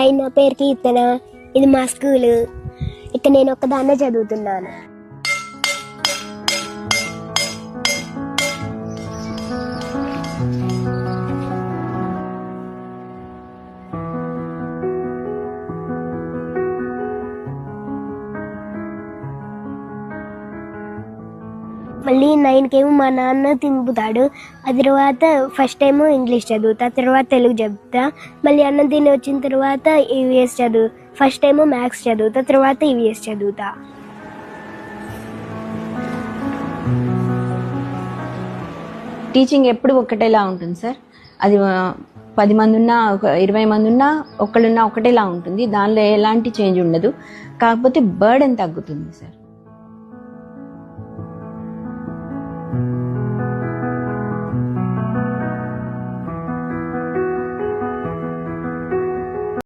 Hi, నా పేరు కీర్తన. ఇది మా స్కూల్. ఇక్కడ నేను ఒక్కదాన్నే చదువుతున్నాను. మళ్ళీ 9కి ఏమో మా నాన్న తింపుతాడు. ఆ తర్వాత ఫస్ట్ టైము ఇంగ్లీష్ చదువుతా, తర్వాత తెలుగు చదువుతా. మళ్ళీ అన్నం తిని వచ్చిన తర్వాత ఈవీఎస్ చదువు. ఫస్ట్ టైము మ్యాథ్స్ చదువుతా, తర్వాత ఈవీఎస్ చదువుతా. టీచింగ్ ఎప్పుడు ఒకటేలా ఉంటుంది సార్. అది 10 మంది ఉన్నా 20 మంది ఉన్నా ఒకళ్ళున్నా ఒకటేలా ఉంటుంది. దానిలో ఎలాంటి చేంజ్ ఉండదు. కాకపోతే బర్డెన్ తగ్గుతుంది సార్.